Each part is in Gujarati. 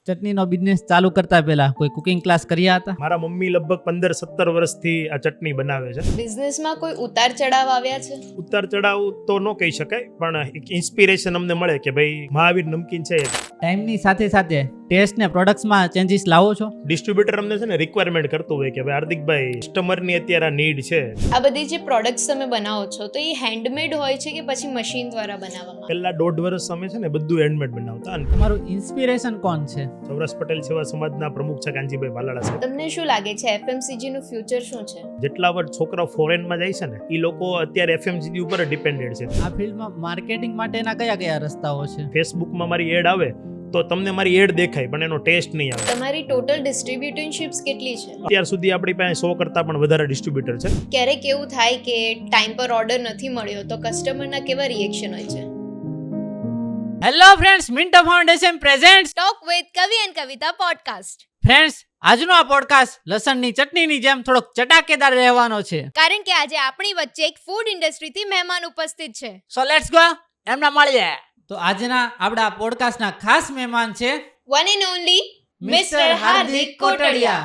ચટણીનો બિઝનેસ ચાલુ કરતા પહેલા કોઈ કુકિંગ ક્લાસ કર્યા હતા? મારા મમ્મી લગભગ 15-17 વર્ષથી આ ચટણી બનાવે છે. બિઝનેસમાં કોઈ ઉતાર ચઢાવ આવ્યા છે? ઉતાર ચડાવ તો ન કહી શકાય, પણ એક ઇન્સ્પિરેશન અમને મળે કે ભાઈ મહાવીર નમકીન છે. ટાઈમની સાથે સાથે ટેસ્ટ ને પ્રોડક્ટ્સમાં ચેન્જીસ લાવો છો? ડિસ્ટ્રીબ્યુટર અમને છે ને રિક્વાયરમેન્ટ કરતું હોય કે ભાઈ હાર્દિકભાઈ કસ્ટમરની અત્યારે નીડ છે. આ બધી જે પ્રોડક્ટ્સ તમે બનાવો છો તો એ હેન્ડમેડ હોય છે કે પછી મશીન દ્વારા બનાવવામાં? પહેલા 1.5 વર્ષ અમે છે ને બધું હેન્ડમેડ બનાવતા. અને તમારું ઇન્સ્પિરેશન કોણ છે? સૌરાષ્ટ્ર પટેલ સેવા સમાજના પ્રમુખ છે કાંજીભાઈ ભાલાળા સાહેબ. તમને શું લાગે છે FMCG નું ફ્યુચર શું છે? જેટલા વર્ષ છોકરાઓ ફોરેનમાં જાય છે ને એ લોકો અત્યારે FMCG ઉપર ડિપેન્ડેડ છે. આ ફિલ્ડમાં માર્કેટિંગ માટેના કયા કયા રસ્તાઓ છે? ફેસબુકમાં મારી એડ આવે તો તમને મારી એડ દેખાય પણ એનો ટેસ્ટ નહીં આવે. તમારી ટોટલ ડિસ્ટ્રીબ્યુટરશિપ્સ કેટલી છે? અત્યાર સુધી આપણી પાસે 100 કરતાં પણ વધારે ડિસ્ટ્રીબ્યુટર છે. ક્યારેક એવું થાય કે ટાઈમ પર ઓર્ડર નથી મળ્યો તો કસ્ટમરના કેવા રિએક્શન હોય છે? Hello friends, Minto foundation presents talk with કવિ એન્ડ કવિતા પોડકાસ્ટ. ફ્રેન્ડ્સ, આજનો આ પોડકાસ્ટ લસણની ચટણીની જેમ થોડોક ચટાકેદાર રહેવાનો છે. કારણ કે આજે આપણી વચ્ચે એક ફૂડ ઇન્ડસ્ટ્રીથી મહેમાન ઉપસ્થિત છે. સો લેટ્સ ગો એમના મળીએ. તો આજના આપણા પોડકાસ્ટના ખાસ મહેમાન છે વન એન્ડ ઓનલી મિસ્ટર હાર્દિક કોટડિયા.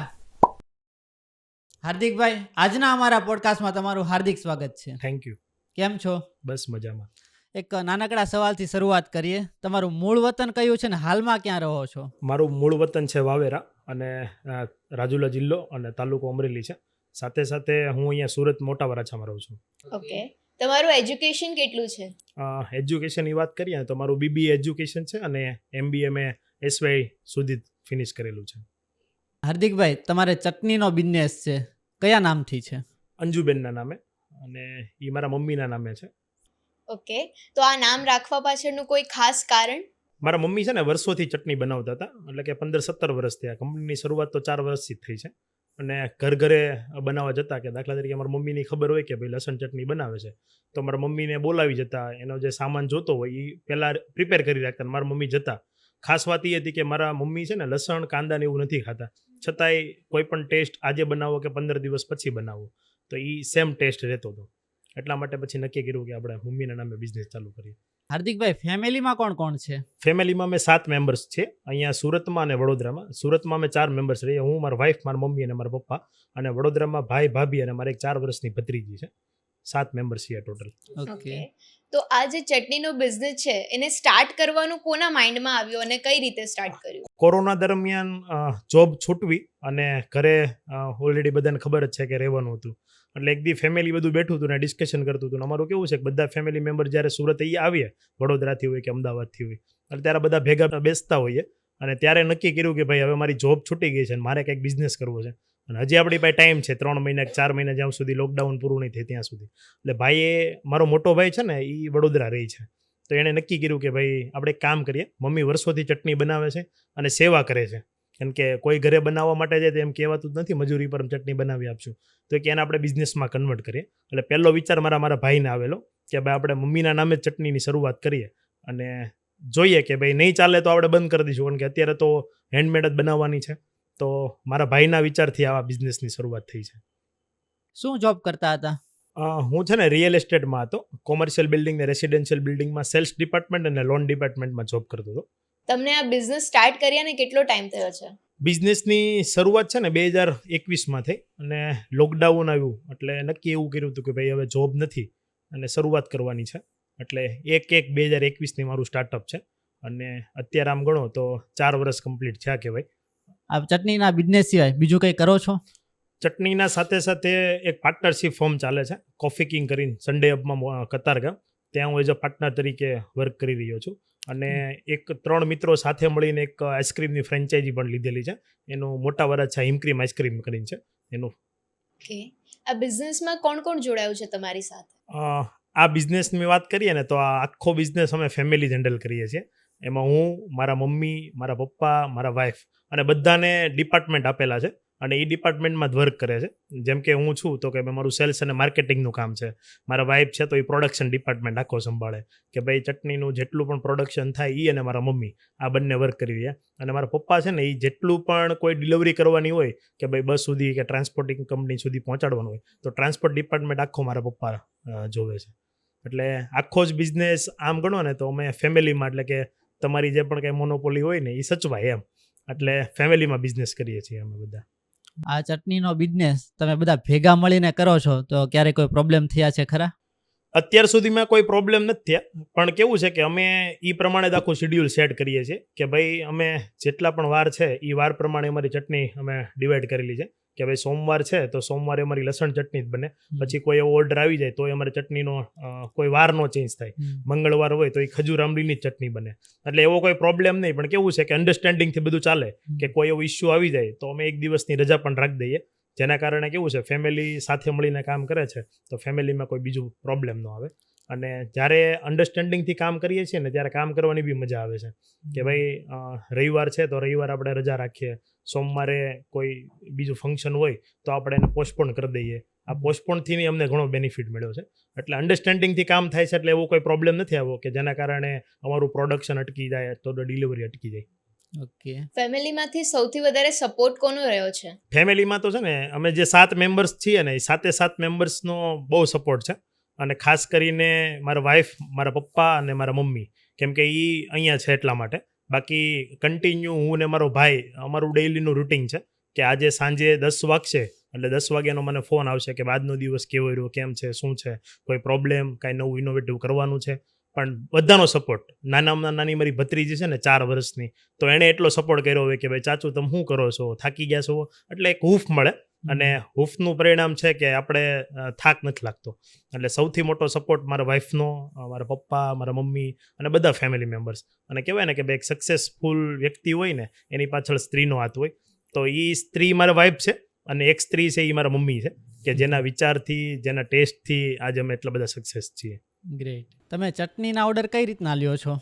હાર્દિકભાઈ, આજના અમારા પોડકાસ્ટમાં તમારું હાર્દિક સ્વાગત છે. Thank you. કેમ છો? બસ મજામાં. એક નાનકડા સવાલથી શરૂઆત કરીએ. તમારું મૂળ વતન કયું છે ને હાલમાં ક્યાં રહો છો? મારું મૂળ વતન છે વાવેરા અને રાજુલા જિલ્લો અને તાલુકો અમરેલી છે. સાથે સાથે હું અહીંયા સુરત મોટા વરાછામાં રહું છું. ઓકે, તમારું એજ્યુકેશન કેટલું છે? એજ્યુકેશનની વાત કરીએ તો મારું BBA એજ્યુકેશન છે અને MBA મેં SY સુધી ફિનિશ કરેલું છે. હાર્દિકભાઈ, તમારે ચટણીનો બિઝનેસ છે, કયા નામથી છે? અંજુબેનના નામે, અને એ મારા મમ્મીના નામે છે. ઓકે, તો આ નામ રાખવા પાછળનું કોઈ ખાસ કારણ? મારા મમ્મી છે ને વર્ષોથી ચટણી બનાવતા હતા, એટલે કે 15-17 વર્ષથી. આ કંપનીની શરૂઆત તો 4 વર્ષથી જ થઈ છે. અને ઘરે બનાવવા જતા કે દાખલા તરીકે મારા મમ્મીની ખબર હોય કે ભાઈ લસણ ચટણી બનાવે છે તો મારા મમ્મીને બોલાવી જતા, એનો જે સામાન જોતો હોય એ પહેલાં પ્રિપેર કરી રાખતા. મારા મમ્મી જતા. ખાસ વાત એ હતી કે મારા મમ્મી છે ને લસણ કાંદાને એવું નથી ખાતા, છતાંય કોઈ પણ ટેસ્ટ આજે બનાવો કે 15 દિવસ પછી બનાવો તો એ સેમ ટેસ્ટ રહેતો હતો. એટલા માટે પછી નક્કી કર્યું કે આપણે મમ્મીના નામે બિઝનેસ ચાલુ કરીએ. હાર્દિકભાઈ, ફેમિલીમાં કોણ કોણ છે? ફેમિલીમાં અમે 7 મેમ્બર્સ છે, અહીંયા સુરતમાં અને વડોદરામાં. સુરતમાં અમે 4 મેમ્બર્સ રહીએ, હું, મારા વાઈફ, મારા મમ્મી અને મારા પપ્પા. અને વડોદરામાં ભાઈ, ભાભી અને મારે એક 4 વર્ષની ભત્રીજી છે. 7 મેમ્બર્સ છીએ ટોટલ. ઓકે. તો આ જે ચટણીનો બિઝનેસ છે એને સ્ટાર્ટ કરવાનું કોના માઇન્ડમાં આવ્યું અને કઈ રીતે સ્ટાર્ટ કર્યું? કોરોના દરમિયાન જોબ છૂટવી અને ઘરે ઓલરેડી બધાને ખબર જ છે કે રહેવાનું હતું, એટલે એક દી ફેમિલી બધું બેઠું હતું ને ડિસ્કશન કરતું હતું. અમારું કેવું છે કે બધા ફેમિલી મેમ્બર જ્યારે સુરત અહીંયા આવીએ, વડોદરાથી હોય કે અમદાવાદથી હોય, એટલે ત્યારે બધા ભેગા બેસતા હોઈએ અને ત્યારે નક્કી કર્યું કે ભાઈ હવે મારી જોબ છૂટી ગઈ છે અને મારે કંઈક બિઝનેસ કરવો છે. અને હજી આપણી પાસે ટાઈમ છે 3 મહિના 4 મહિના, જ્યાં સુધી લોકડાઉન પૂરું નહીં થાય ત્યાં સુધી. એટલે ભાઈએ, મારો મોટો ભાઈ છે ને એ વડોદરા રહી છે, તો એણે નક્કી કર્યું કે ભાઈ આપણે એક કામ કરીએ. મમ્મી વર્ષોથી ચટણી બનાવે છે અને સેવા કરે છે, કેમ કે કોઈ ઘરે બનાવવા માટે જાય તો એમ કહેવાતું જ નથી મજૂરી પર ચટણી બનાવી આપશું, તો કે એને આપણે બિઝનેસમાં કન્વર્ટ કરીએ. એટલે પહેલો વિચાર મારા ભાઈને આવેલો કે ભાઈ આપણે મમ્મીના નામે જ ચટણીની શરૂઆત કરીએ અને જોઈએ કે ભાઈ નહીં ચાલે તો આપણે બંધ કરી દઈશું, કારણ કે અત્યારે તો હેન્ડમેડ જ બનાવવાની છે. તો મારા ભાઈના વિચારથી આવા બિઝનેસની શરૂઆત થઈ છે. શું જોબ કરતા હતા? હું છે ને રિયલ એસ્ટેટમાં હતો. કોમર્શિયલ બિલ્ડિંગ ને રેસિડેન્શિયલ બિલ્ડિંગમાં સેલ્સ ડિપાર્ટમેન્ટ અને લોન ડિપાર્ટમેન્ટમાં જોબ કરતો હતો. તમને આ બિઝનેસ સ્ટાર્ટ કર્યાને કેટલો ટાઈમ થયો છે? બિઝનેસની શરૂઆત છે ને 2021માં થઈ અને લોકડાઉન આવ્યું એટલે નક્કી એવું કર્યું હતું કે ભાઈ હવે જોબ નથી અને શરૂઆત કરવાની છે. એટલે 1/1/2021ની મારું સ્ટાર્ટઅપ છે અને અત્યારે આમ ગણો તો 4 વર્ષ કમ્પ્લીટ થયા કહેવાય. આ ચટણીના બિઝનેસ સિવાય બીજું કંઈ કરો છો? ચટણીના સાથે સાથે એક પાર્ટનરશિપ ફોર્મ ચાલે છે, કોફી કિંગ કરીને, સન્ડે હબમાં કતારગામ. ત્યાં હું એઝ અ પાર્ટનર તરીકે વર્ક કરી રહ્યો છું. અને એક 3 મિત્રો સાથે મળીને એક આઈસ્ક્રીમની ફ્રેન્ચાઇઝી પણ લીધેલી છે. એનું મોટા વરાછા હિમક્રીમ આઈસ્ક્રીમ કરીને છે એનું. ઓકે, આ બિઝનેસમાં કોણ કોણ જોડાયું છે તમારી સાથે? આ બિઝનેસની વાત કરીએ ને તો આ આખો બિઝનેસ અમે ફેમિલી જ હેન્ડલ કરીએ છીએ. એમાં હું, મારા મમ્મી, મારા પપ્પા, મારા વાઈફ અને બધાને ડિપાર્ટમેન્ટ આપેલા છે અને એ ડિપાર્ટમેન્ટમાં જ વર્ક કરે છે. જેમ કે હું છું તો કે મારું સેલ્સ અને માર્કેટિંગનું કામ છે. મારા વાઈફ છે તો એ પ્રોડક્શન ડિપાર્ટમેન્ટ આખો સંભાળે કે ભાઈ ચટણીનું જેટલું પણ પ્રોડક્શન થાય એ અને મારા મમ્મી આ બંને વર્ક કરીએ. અને મારા પપ્પા છે ને એ જેટલું પણ કોઈ ડિલિવરી કરવાની હોય કે ભાઈ બસ સુધી કે ટ્રાન્સપોર્ટિંગ કંપની સુધી પહોંચાડવાનું હોય તો ટ્રાન્સપોર્ટ ડિપાર્ટમેન્ટ આખો મારા પપ્પા જોવે છે. એટલે આખો જ બિઝનેસ આમ ગણો ને તો અમે ફેમિલીમાં, એટલે કે તમારી જે પણ કંઈ મોનોપોલી હોય ને એ સચવાય એમ. એટલે ફેમિલીમાં બિઝનેસ કરીએ છીએ અમે બધા. આ ચટણીનો બિઝનેસ તમે બધા ભેગા મળીને કરો છો તો ક્યારે કોઈ પ્રોબ્લેમ થયા છે ખરા? અત્યાર સુધીમાં કોઈ પ્રોબ્લેમ નથી થયા, પણ કેવું છે કે અમે એ પ્રમાણે જ આખું શેડ્યુલ સેટ કરીએ છીએ કે ભાઈ અમે જેટલા પણ વાર છે એ વાર પ્રમાણે અમારી ચટણી અમે ડિવાઈડ કરેલી છે કે ભાઈ સોમવાર છે તો સોમવારે અમારી લસણ ચટણી જ બને. પછી કોઈ એવો ઓર્ડર આવી જાય તો અમારી ચટણીનો કોઈ વાર નો ચેન્જ થાય. મંગળવાર હોય તો એ ખજૂર આંબલીની જ ચટણી બને. એટલે એવો કોઈ પ્રોબ્લેમ નહીં, પણ કેવું છે કે અન્ડરસ્ટેન્ડિંગથી બધું ચાલે કે કોઈ એવો ઇસ્યુ આવી જાય તો અમે એક દિવસની રજા પણ રાખી દઈએ, જેના કારણે કેવું છે ફેમિલી સાથે મળીને કામ કરે છે તો ફેમિલીમાં કોઈ બીજું પ્રોબ્લેમ ન આવે. અને જ્યારે અન્ડરસ્ટેન્ડિંગથી કામ કરીએ છીએ ને ત્યારે કામ કરવાની બી મજા આવે છે કે ભાઈ રવિવાર છે તો રવિવાર આપણે રજા રાખીએ, સોમવારે કોઈ બીજું ફંક્શન હોય તો આપણે એને પોસ્ટપોન કરી દઈએ. આ પોસ્ટપોનથી અમને ઘણો બેનિફિટ મળ્યો છે. એટલે અન્ડરસ્ટેન્ડિંગથી કામ થાય છે, એટલે એવો કોઈ પ્રોબ્લેમ નથી આવ્યો કે જેના કારણે અમારું પ્રોડક્શન અટકી જાય તો ડિલિવરી અટકી જાય. ઓકે. ફેમિલીમાંથી સૌથી વધારે સપોર્ટ કોનો રહ્યો છે? ફેમિલીમાં તો છે ને અમે જે 7 મેમ્બર્સ છીએ ને એ 7 મેમ્બર્સનો બહુ સપોર્ટ છે. અને ખાસ કરીને મારા વાઈફ, મારા પપ્પા અને મારા મમ્મી, કેમ કે એ અહીંયા છે એટલા માટે. બાકી કન્ટિન્યુ હું ને મારો ભાઈ અમારું ડેઇલીનું રૂટિન છે કે આજે સાંજે 10 વાગશે એટલે 10 વાગ્યાનો મને ફોન આવશે કે આજનો દિવસ કેવો રહ્યો, કેમ છે, શું છે, કોઈ પ્રોબ્લેમ, કાંઈ નવું ઇનોવેટિવ કરવાનું છે. પણ બધાનો સપોર્ટ. નાનામાં નાની મારી ભત્રીજી છે ને 4 વર્ષની, તો એણે એટલો સપોર્ટ કર્યો હોય કે ભાઈ ચાચુ તમે શું કરો છો, થાકી ગયા છો? એટલે એક હૂફ મળે, અને હૂફનું પરિણામ છે કે આપણે થાક નથી લાગતો. એટલે સૌથી મોટો સપોર્ટ મારા વાઈફનો, મારા પપ્પા, મારા મમ્મી અને બધા ફેમિલી મેમ્બર્સ. અને કહેવાય ને કે ભાઈ એક સક્સેસફુલ વ્યક્તિ હોય ને એની પાછળ સ્ત્રીનો હાથ હોય, તો એ સ્ત્રી મારા વાઈફ છે અને એક સ્ત્રી છે એ મારા મમ્મી છે કે જેના વિચારથી, જેના ટેસ્ટથી આજે અમે એટલા બધા સક્સેસ છીએ. ગ્રેટ. તમે ચટણીના ઓર્ડર કઈ રીતના લ્યો છો?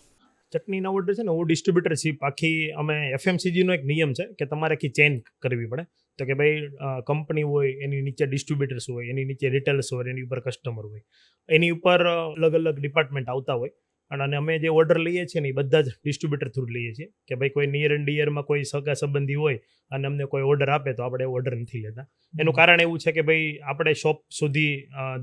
ચટણીના ઓર્ડર છે ને હું ડિસ્ટ્રીબ્યુટરશીપ આખી, અમે FMCGનો એક નિયમ છે કે તમારે આખી ચેન કરવી પડે. તો કે ભાઈ કંપની હોય એની નીચે ડિસ્ટ્રીબ્યુટર્સ હોય, એની નીચે રિટેલર્સ હોય, એની ઉપર કસ્ટમર હોય, એની ઉપર અલગ અલગ ડિપાર્ટમેન્ટ આવતા હોય. અને અમે જે ઓર્ડર લઈએ છીએ ને એ બધા જ ડિસ્ટ્રીબ્યુટર થ્રુ લઈએ છીએ કે ભાઈ કોઈ નિયર એન્ડ ડિયરમાં કોઈ સગા સંબંધી હોય અને અમને કોઈ ઓર્ડર આપે તો આપણે ઓર્ડર નથી લેતા. એનું કારણ એવું છે કે ભાઈ આપણે શોપ સુધી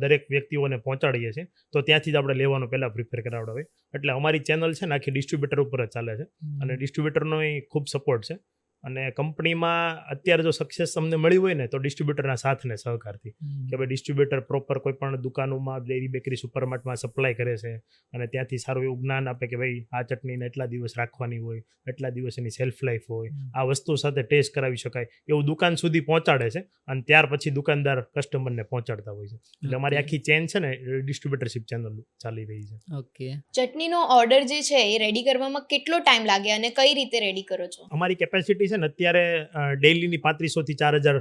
દરેક વ્યક્તિઓને પહોંચાડીએ છીએ તો ત્યાંથી જ આપણે લેવાનું પહેલાં પ્રિફર કરાવડા હોય. એટલે અમારી ચેનલ છે ને આખી ડિસ્ટ્રીબ્યુટર ઉપર જ ચાલે છે અને ડિસ્ટ્રીબ્યુટરનો ખૂબ સપોર્ટ છે. અને કંપનીમાં અત્યારે જો સક્સેસ અમને મળી હોય ને તો ડિસ્ટ્રીબ્યુટરના સાથ ને સહકારથી કે ભાઈ ડિસ્ટ્રીબ્યુટર પ્રોપર કોઈ પણ દુકાનોમાં, ડેરી, બેકરી, સુપરમાર્ટમાં સપ્લાય કરે છે અને ત્યાંથી સારું એવું જ્ઞાન આપે કે ભાઈ આ ચટણીને એટલા દિવસ રાખવાની હોય, એટલા દિવસ એની સેલ્ફ લાઈફ હોય, આ વસ્તુ સાથે ટેસ્ટ કરાવી શકાય, એવું દુકાન સુધી પહોંચાડે છે અને ત્યાર પછી દુકાનદાર કસ્ટમરને પહોંચાડતા હોય છે. એટલે અમારી આખી ચેન છે ને ડિસ્ટ્રીબ્યુટરશીપ ચેનલ ચાલી રહી છે. ઓકે. ચટણીનો ઓર્ડર જે છે એ રેડી કરવામાં કેટલો ટાઈમ લાગે અને કઈ રીતે રેડી કરો છો? અમારી કેપેસિટી છે ને અત્યારે ડેઇલીની 3500 થી 4000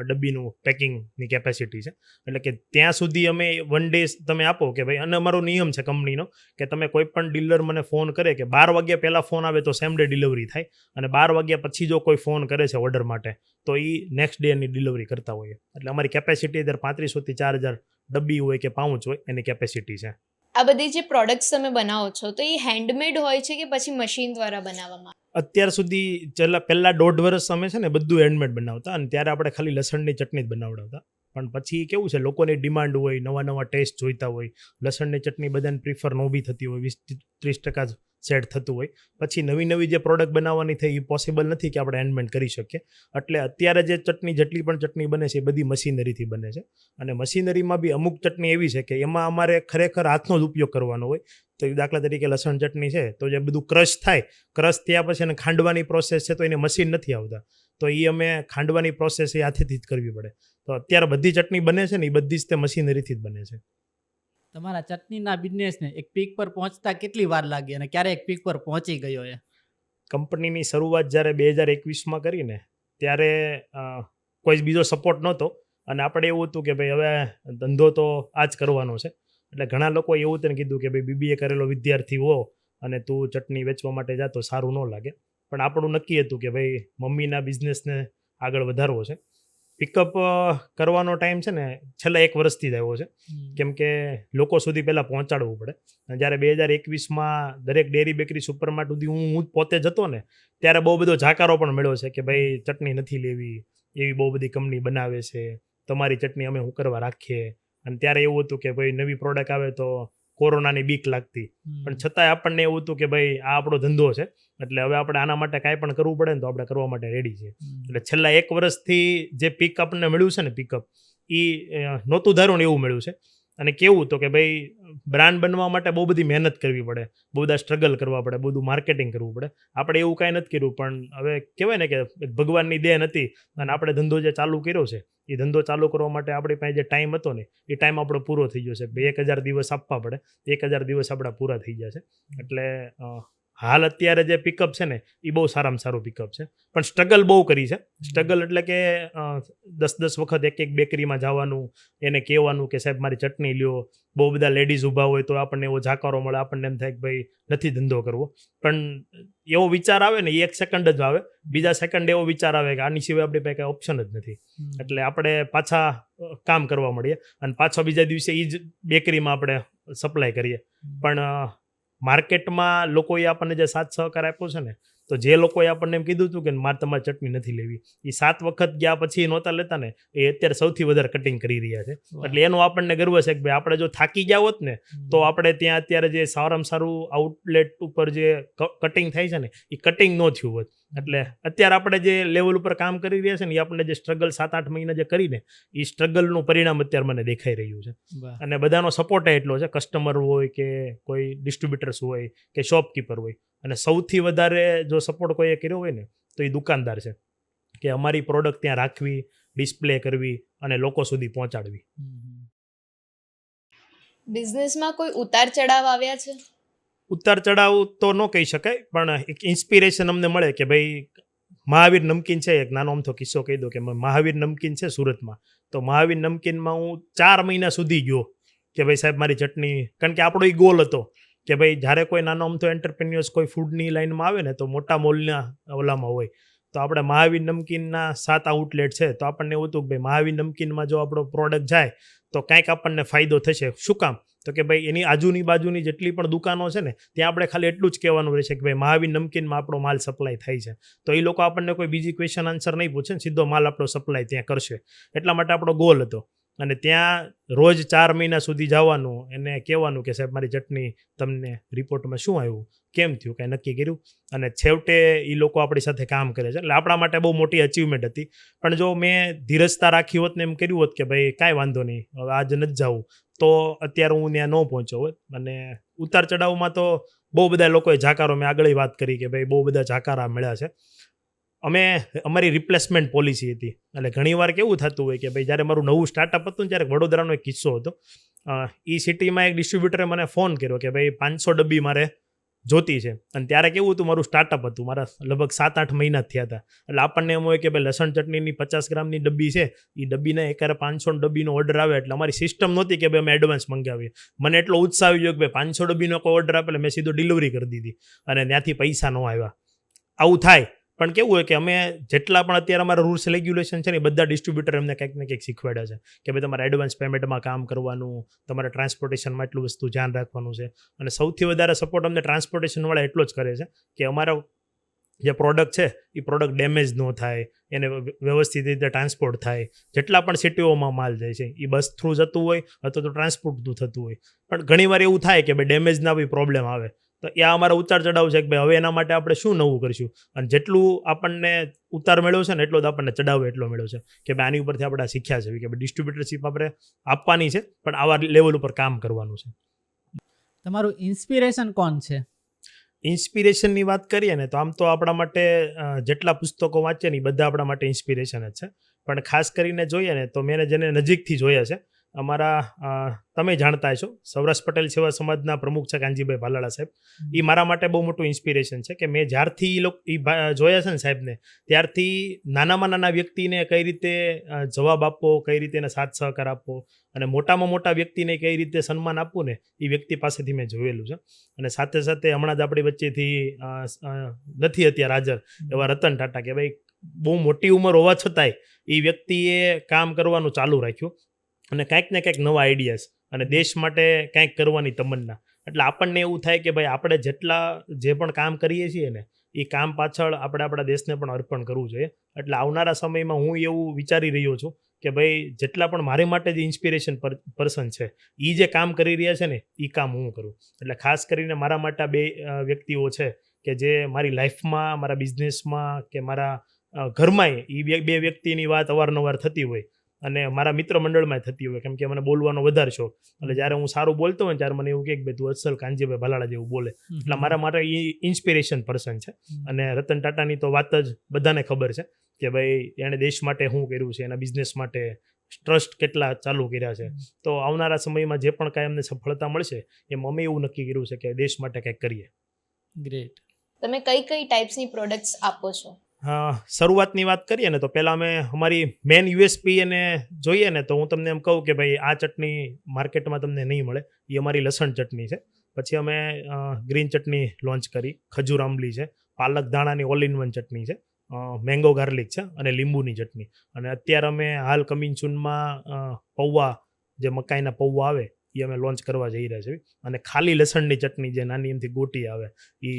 ડબ્બીનું પેકિંગની કેપેસિટી છે. એટલે કે ત્યાં સુધી અમે 1 ડે તમે આપો કે ભાઈ, અને અમારો નિયમ છે કંપનીનો કે તમે કોઈ પણ ડીલર મને ફોન કરે કે 12 વાગ્યા પહેલાં ફોન આવે તો સેમ ડે ડિલિવરી થાય, અને 12 વાગ્યા પછી જો કોઈ ફોન કરે છે ઓર્ડર માટે તો એ નેક્સ્ટ ડેની ડિલિવરી કરતા હોઈએ. એટલે અમારી કેપેસિટી અત્યારે 3500 થી 4000 ડબ્બી હોય કે પાઉચ હોય એની કેપેસિટી છે. આ બધી જે પ્રોડક્ટ્સ તમે બનાવો છો તો એ હેન્ડમેડ હોય છે કે પછી મશીન દ્વારા બનાવવામાં? અત્યાર સુધી પહેલા 1.5 વર્ષ અમે છે ને બધું હેન્ડમેડ બનાવતા અને ત્યારે આપણે ખાલી લસણની ચટણી જ બનાવડાવતા. પણ પછી કેવું છે, લોકોની ડિમાન્ડ હોય, નવા નવા ટેસ્ટ જોઈતા હોય, લસણની ચટણી બધાને પ્રિફર ન બી થતી હોય, 20-30% સેટ થતું હોય, પછી નવી નવી જે પ્રોડક્ટ બનાવવાની થઈ એ પોસિબલ નથી કે આપણે હેન્ડમેડ કરી શકીએ. એટલે અત્યારે જે ચટણી, જેટલી પણ ચટણી બને છે એ બધી મશીનરીથી બને છે. અને મશીનરીમાં બી અમુક ચટણી એવી છે કે એમાં અમારે ખરેખર હાથનો જ ઉપયોગ કરવાનો હોય. તો દાખલા તરીકે લસણ ચટણી છે તો જે બધું ક્રશ થાય, ક્રશ થયા પછી એને ખાંડવાની પ્રોસેસ છે તો એને મશીન નથી આવતા, તો એ અમે ખાંડવાની પ્રોસેસ એ હાથેથી જ કરવી પડે. તો અત્યારે બધી ચટણી બને છે ને એ બધી જ તે મશીનરીથી જ બને છે. તમારા ચટણીના બિઝનેસને એક પીક પર પહોંચતા કેટલી વાર લાગી અને ક્યારે એક પીક પર પહોંચી ગયો? એ કંપનીની શરૂઆત જ્યારે 2021માં કરીને ત્યારે કોઈ બીજો સપોર્ટ નહોતો અને આપણે એવું હતું કે ભાઈ હવે ધંધો તો આ જ કરવાનો છે. એટલે ઘણા લોકોએ એવું તેને કીધું કે ભાઈ BBA કરેલો વિદ્યાર્થી હો અને તું ચટણી વેચવા માટે જા તો સારું ન લાગે. પણ આપણું નક્કી હતું કે ભાઈ મમ્મીના બિઝનેસને આગળ વધારવો છે. પિકઅપ કરવાનો ટાઈમ છે ને છેલ્લા 1 વર્ષથી જ આવ્યો છે, કેમ કે લોકો સુધી પહેલાં પહોંચાડવું પડે. અને જ્યારે 2021માં દરેક ડેરી, બેકરી, સુપરમાર્ટ સુધી હું પોતે જતો ને ત્યારે બહુ બધો જાકારો પણ મળ્યો છે કે ભાઈ ચટણી નથી લેવી, એવી બહુ બધી કંપની બનાવે છે, તમારી ચટણી અમે હું કરવા રાખીએ. અને ત્યારે એવું હતું કે ભાઈ નવી પ્રોડક્ટ આવે તો કોરોનાની બીક લાગતી, પણ છતાંય આપણને એવું હતું કે ભાઈ આ આપણો ધંધો છે, એટલે હવે આપણે આના માટે કાંઈ પણ કરવું પડે ને તો આપણે કરવા માટે રેડી છીએ. એટલે છેલ્લા 1 વર્ષથી જે પીક આપણને મળ્યું છે ને, પિકઅપ, એ નહોતું ધારું ને એવું મળ્યું છે. અને કેવું તો કે ભાઈ બ્રાન્ડ બનવા માટે બહુ બધી મહેનત કરવી પડે, બહુ બધા સ્ટ્રગલ કરવા પડે, બધું માર્કેટિંગ કરવું પડે. આપણે એવું કાંઈ નથી કર્યું, પણ હવે કહેવાય ને કે ભગવાનની દેન હતી અને આપણે ધંધો જે ચાલુ કર્યો છે, એ ધંધો ચાલુ કરવા માટે આપણી પાસે જે ટાઈમ હતો ને, એ ટાઈમ આપણો પૂરો થઈ ગયો છે. ભાઈ 1000 દિવસ આપવા પડે, 1000 દિવસ આપણા પૂરા થઈ ગયા છે. એટલે હાલ અત્યારે જે પિકઅપ છે ને, એ બહુ સારામાં સારું પિકઅપ છે, પણ સ્ટ્રગલ બહુ કરી છે. સ્ટ્રગલ એટલે કે 10 વખત એક બેકરીમાં જવાનું, એને કહેવાનું કે સાહેબ મારી ચટણી લ્યો. બહુ બધા લેડીઝ ઊભા હોય તો આપણને એવો જાકારો મળે, આપણને એમ થાય કે ભાઈ નથી ધંધો કરવો. પણ એવો વિચાર આવે ને, એ 1 સેકન્ડ જ આવે, બીજા સેકન્ડ એવો વિચાર આવે કે આની સિવાય આપણી પાસે કંઈ ઓપ્શન જ નથી. એટલે આપણે પાછા કામ કરવા મળીએ અને પાછો બીજા દિવસે એ જ બેકરીમાં આપણે સપ્લાય કરીએ. પણ માર્કેટમાં લોકોએ આપણને જે સાથ સહકાર આપ્યો છે ને, તો જે લોકોએ આપણને એમ કીધું હતું કે મારે તમારી ચટણી નથી લેવી, એ 7 વખત ગયા પછી નહોતા લેતા ને, એ અત્યારે સૌથી વધારે કટિંગ કરી રહ્યા છે. એટલે એનો આપણને ગર્વ છે કે ભાઈ આપણે જો થાકી ગયા હોત ને, તો આપણે ત્યાં અત્યારે જે સારામાં સારું આઉટલેટ ઉપર જે કટિંગ થાય છે ને, એ કટિંગ ન થયું હોત. એટલે અત્યારે આપણે જે લેવલ ઉપર કામ કરી રહ્યા છે ને, એ આપણને જે સ્ટ્રગલ 7-8 મહિના જે કરીને, એ સ્ટ્રગલનું પરિણામ અત્યારે મને દેખાઈ રહ્યું છે. અને બધાનો સપોર્ટ એટલો છે, કસ્ટમર હોય કે કોઈ ડિસ્ટ્રીબ્યુટર્સ હોય કે શોપકીપર હોય. અને સૌથી વધારે જો સપોર્ટ કોઈએ કર્યો હોય ને, તો એ દુકાનદાર છે, કે અમારી પ્રોડક્ટ ત્યાં રાખવી, ડિસ્પ્લે કરવી અને લોકો સુધી પહોંચાડવી. બિઝનેસમાં કોઈ ઉતાર ચઢાવ આવ્યા છે? ઉતાર ચઢાવ તો ન કહી શકાય, પણ એક ઇન્સ્પિરેશન અમને મળે કે ભાઈ મહાવીર નમકીન છે. એક નાનો અમથો કિસ્સો કહી દો કે મહાવીર નમકીન છે સુરતમાં, તો મહાવીર નમકીનમાં હું 4 મહિના સુધી ગયો કે ભાઈ સાહેબ મારી ચટણી, કારણ કે આપણો એ ગોલ હતો કે ભાઈ જ્યારે કોઈ નાનો અમથો એન્ટરપ્રેન્યોર્સ કોઈ ફૂડની લાઈનમાં આવે ને, તો મોટા મોલના ઓલામાં હોય. તો આપણે મહાવીર નમકીનના 7 આઉટલેટ છે, તો આપણને એવું હતું કે ભાઈ મહાવીર નમકીનમાં જો આપણો પ્રોડક્ટ જાય તો કાંઈક આપણને ફાયદો થશે. શું કામ? તો કે ભાઈ એની આજુની બાજુની જેટલી પણ દુકાનો છે ને, ત્યાં આપણે ખાલી એટલું જ કહેવાનું રહેશે કે ભાઈ મહાવીર નમકીનમાં આપણો માલ સપ્લાય થાય છે. તો એ લોકો આપણને કોઈ બીજી ક્વેશ્ચન આન્સર નહીં પૂછે ને, સીધો માલ આપણો સપ્લાય ત્યાં કરશે. એટલા માટે આપણો ગોલ હતો. અને ત્યાં રોજ 4 મહિના સુધી જવાનું, એને કહેવાનું કે સાહેબ મારી ચટણી તમને રિપોર્ટમાં શું આવ્યું, કેમ થયું, કાંઈ નક્કી કર્યું. અને છેવટે એ લોકો આપણી સાથે કામ કરે છે. એટલે આપણા માટે બહુ મોટી અચીવમેન્ટ હતી. પણ જો મેં ધીરજતા રાખી હોત ને એમ કર્યું હોત કે ભાઈ કાંઈ વાંધો નહીં, હવે આજે નથી જવું, તો અત્યારે હું ત્યાં ન પહોંચ્યો હોત. અને ઉતાર ચઢાવમાં તો બહુ બધા લોકોએ જાકારો, મેં આગળ વાત કરી કે ભાઈ બહુ બધા જાકારા મળ્યા છે. અમારી રિપ્લેસમેન્ટ પોલિસી હતી. એટલે ઘણીવાર કેવું થતું હોય કે ભાઈ જ્યારે મારું નવું સ્ટાર્ટઅપ હતું ને, ત્યારે વડોદરાનો એક કિસ્સો હતો. એ સિટીમાં એક ડિસ્ટ્રીબ્યુટરે મને ફોન કર્યો કે ભાઈ 500 ડબ્બી મારે જોતી છે. અને ત્યારે કેવું હતું, મારું સ્ટાર્ટઅપ હતું, મારા લગભગ 7-8 મહિના થયા હતા. એટલે આપણને એમ હોય કે ભાઈ લસણ ચટણીની 50 ગ્રામની ડબ્બી છે, એ ડબ્બીને એકારે 500 ડબ્બીનો ઓર્ડર આવે. એટલે અમારી સિસ્ટમ નહોતી કે ભાઈ અમે એડવાન્સ મંગાવીએ. મને એટલો ઉત્સાહ આવી ગયો કે ભાઈ 500 ડબ્બીનો કોઈ ઓર્ડર આપે, એટલે મેં સીધો ડિલિવરી કરી દીધી અને ત્યાંથી પૈસા ન આવ્યા. આવું થાય. પણ કેવું હોય કે અમે જેટલા પણ અત્યારે અમારા રૂલ્સ રેગ્યુલેશન છે ને, બધા ડિસ્ટ્રીબ્યુટર એમને કંઈક ને કંઈક શીખવાડ્યા છે કે ભાઈ તમારે એડવાન્સ પેમેન્ટમાં કામ કરવાનું, તમારે ટ્રાન્સપોર્ટેશનમાં એટલું વસ્તુ ધ્યાન રાખવાનું છે. અને સૌથી વધારે સપોર્ટ અમને ટ્રાન્સપોર્ટેશનવાળા એટલો જ કરે છે કે અમારો જે પ્રોડક્ટ છે એ પ્રોડક્ટ ડેમેજ ન થાય, એને વ્યવસ્થિત રીતે ટ્રાન્સપોર્ટ થાય. જેટલા પણ સિટીઓમાં માલ જાય છે એ બસ થ્રુ જતું હોય અથવા તો ટ્રાન્સપોર્ટ થ્રુ થતું હોય. પણ ઘણીવાર એવું થાય કે ભાઈ ડેમેજના બી પ્રોબ્લેમ આવે. તો એ અમારા ઉતાર ચઢાવ છે કે ભાઈ હવે એના માટે આપણે શું નવું કરીશું. અને જેટલું આપણને ઉતાર મેળવ્યો છે ને, એટલો જ આપણને ચઢાવ એટલો મેળવ્યો છે કે ભાઈ આની ઉપરથી આપણે શીખ્યા છે કે ભાઈ ડિસ્ટ્રીબ્યુટરશીપ આપણે આપવાની છે, પણ આવા લેવલ ઉપર કામ કરવાનું છે. તમારું ઇન્સ્પિરેશન કોણ છે? ઇન્સ્પિરેશનની વાત કરીએ ને, તો આમ તો આપણા માટે જેટલા પુસ્તકો વાંચીએ ને, એ બધા આપણા માટે ઇન્સ્પિરેશન જ છે. પણ ખાસ કરીને જોઈએ ને, તો મેં જેને નજીકથી જોયા છે, અમારા તમે જાણતા છો સૌરાષ્ટ્ર પટેલ સેવા સમાજના પ્રમુખ છે કાનજીભાઈ ભાલાળા સાહેબ. એ મારા માટે બહુ મોટું ઇન્સ્પિરેશન છે કે મેં જ્યારથી એ જોયા છે ને સાહેબને, ત્યારથી નાનામાં નાના વ્યક્તિને કઈ રીતે જવાબ આપવો, કઈ રીતે એને સાથ સહકાર આપવો, અને મોટામાં મોટા વ્યક્તિને કઈ રીતે સન્માન આપવું ને, એ વ્યક્તિ પાસેથી મેં જોયેલું છે. અને સાથે સાથે હમણાં જ આપણી વચ્ચેથી નથી અત્યારે હાજર એવા રતન ટાટા, કે ભાઈ બહુ મોટી ઉંમર હોવા છતાંય એ વ્યક્તિએ કામ કરવાનું ચાલુ રાખ્યું અને કાંઈક ને કાંઈક નવા આઈડિયાઝ અને દેશ માટે કાંઈક કરવાની તમન્ના. એટલે આપણને એવું થાય કે ભાઈ આપણે જેટલા જે પણ કામ કરીએ છીએ ને, એ કામ પાછળ આપણે આપણા દેશને પણ અર્પણ કરવું જોઈએ. એટલે આવનારા સમયમાં હું એવું વિચારી રહ્યો છું કે ભાઈ જેટલા પણ મારી માટે જે ઇન્સ્પિરેશન પર્સન છે એ જે કામ કરી રહ્યા છે ને એ કામ હું કરું. એટલે ખાસ કરીને મારા માટે આ બે વ્યક્તિઓ છે કે જે મારી લાઈફમાં, મારા બિઝનેસમાં કે મારા ઘરમાંય એ બે વ્યક્તિની વાત અવારનવાર થતી હોય અને મારા મિત્ર મંડળમાં થતી હોય, કેમ કે મને બોલવાનો વધારે શોખ. એટલે જ્યારે હું સારું બોલતો હોય ત્યારે મને એવું કહે કે ભાઈ તું અસલ કાનજીભાઈ ભાલાળા જેવું બોલે. એટલે મારા માટે એ ઇન્સ્પિરેશન પર્સન છે. અને રતન ટાટાની તો વાત જ બધાને ખબર છે કે ભાઈ એણે દેશ માટે શું કર્યું છે, એના બિઝનેસ માટે ટ્રસ્ટ કેટલા ચાલુ કર્યા છે. તો આવનારા સમયમાં જે પણ કાંઈ અમને સફળતા મળશે એમ અમે એવું નક્કી કર્યું છે કે દેશ માટે કંઈક કરીએ. ગ્રેટ. તમે કઈ કઈ ટાઈપ્સની પ્રોડક્ટ્સ આપો છો? શરૂઆતની વાત કરીએ ને તો પહેલાં અમે અમારી મેન યુએસપી એને જોઈએ ને તો હું તમને એમ કહું કે ભાઈ આ ચટણી માર્કેટમાં તમને નહીં મળે, એ અમારી લસણ ચટણી છે. પછી અમે ગ્રીન ચટણી લોન્ચ કરી, ખજૂર આંબલી છે, પાલક દાણાની ઓલ ઇન વન ચટણી છે, મેંગો ગાર્લિક છે અને લીંબુની ચટણી. અને અત્યારે અમે હાલ કમિંગ સૂનમાં પૌવા, જે મકાઈના પૌવા આવે એ અમે લોન્ચ કરવા જઈ રહ્યા છીએ. અને ખાલી લસણની ચટણી જે નાની એમથી ગોટી આવે એ